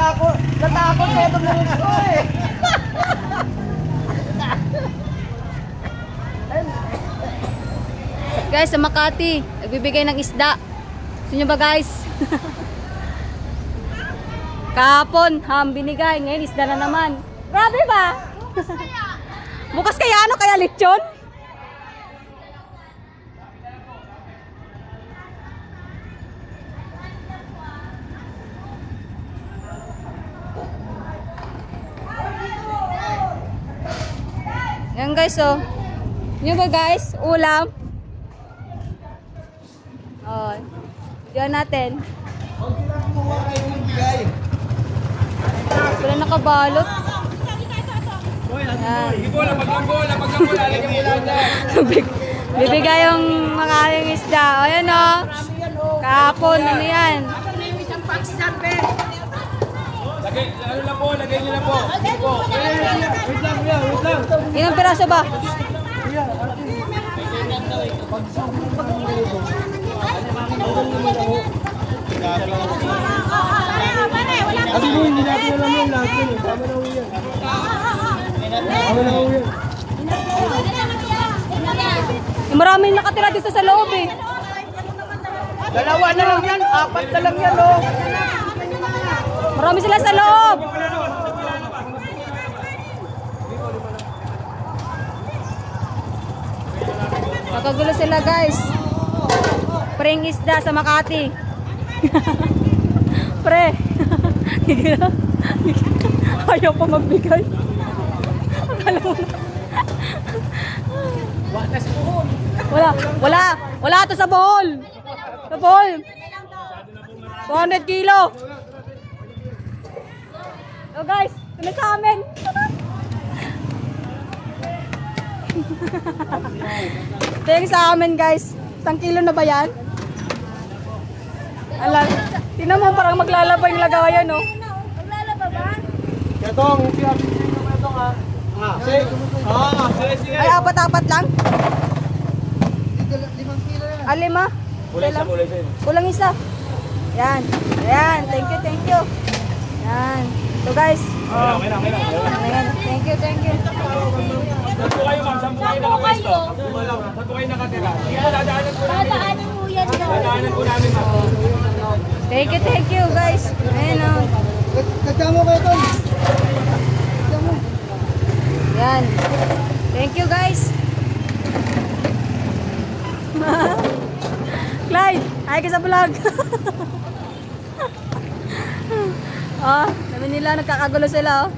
Natakot kayo itong lunod ko eh. Guys, sa Makati, nagbibigay ng isda. Gusto nyo ba guys? Kahapon, binigay. Ngayon, isda na naman. Grabe ba? Bukas kaya ano? Kaya lechon? Yan guys, oh. Yun ba guys? Ulam. Oh. Diyan natin. Wala nakabalot. Bibigay yung makaling isda. O yan o. Kahapon, ano yan? Ano lang po, lagay nyo na po. Wait lang. Ilang piraso ba? Kasi hindi natin alam yan lahat yun. Tama na ho yan. Maraming nakatira dito sa loob eh. Dalawa na lang yan. Apat na lang yan oh. Marami sila sa loob. Nakagulo sila guys. Preng isda sa Makati. Pre. Ayaw pa magbigay. Akala mo na. Wala to sa bohol. Sa bohol. 200 kilo. So guys, ito sa amin. Ito yung sa amin guys. 1 kilo na ba yan? Alam, tingnan mo parang maglalaba yung lagayan no? Maglalaba ba? Katong, siyapin mo ito nga. Sige. Ay, apat-apat lang? 5 kilo yan. 5? Kulang isa. Kulang isa. Yan. Ayan. Thank you. Yan. So guys. Okay na. Ayan. Thank you. Saan po kayo ma'am? Saan po kayo nakapwesto? Saan po kayo nakatira? Sige po, dadaanan po namin. Dadaanan po namin ma'am. Thank you guys. Ayan o. Kagamo kayo ito. Yan. Thank you guys. Clyde, hi ka sa vlog. Sabi nila nagkakagulo sila oh.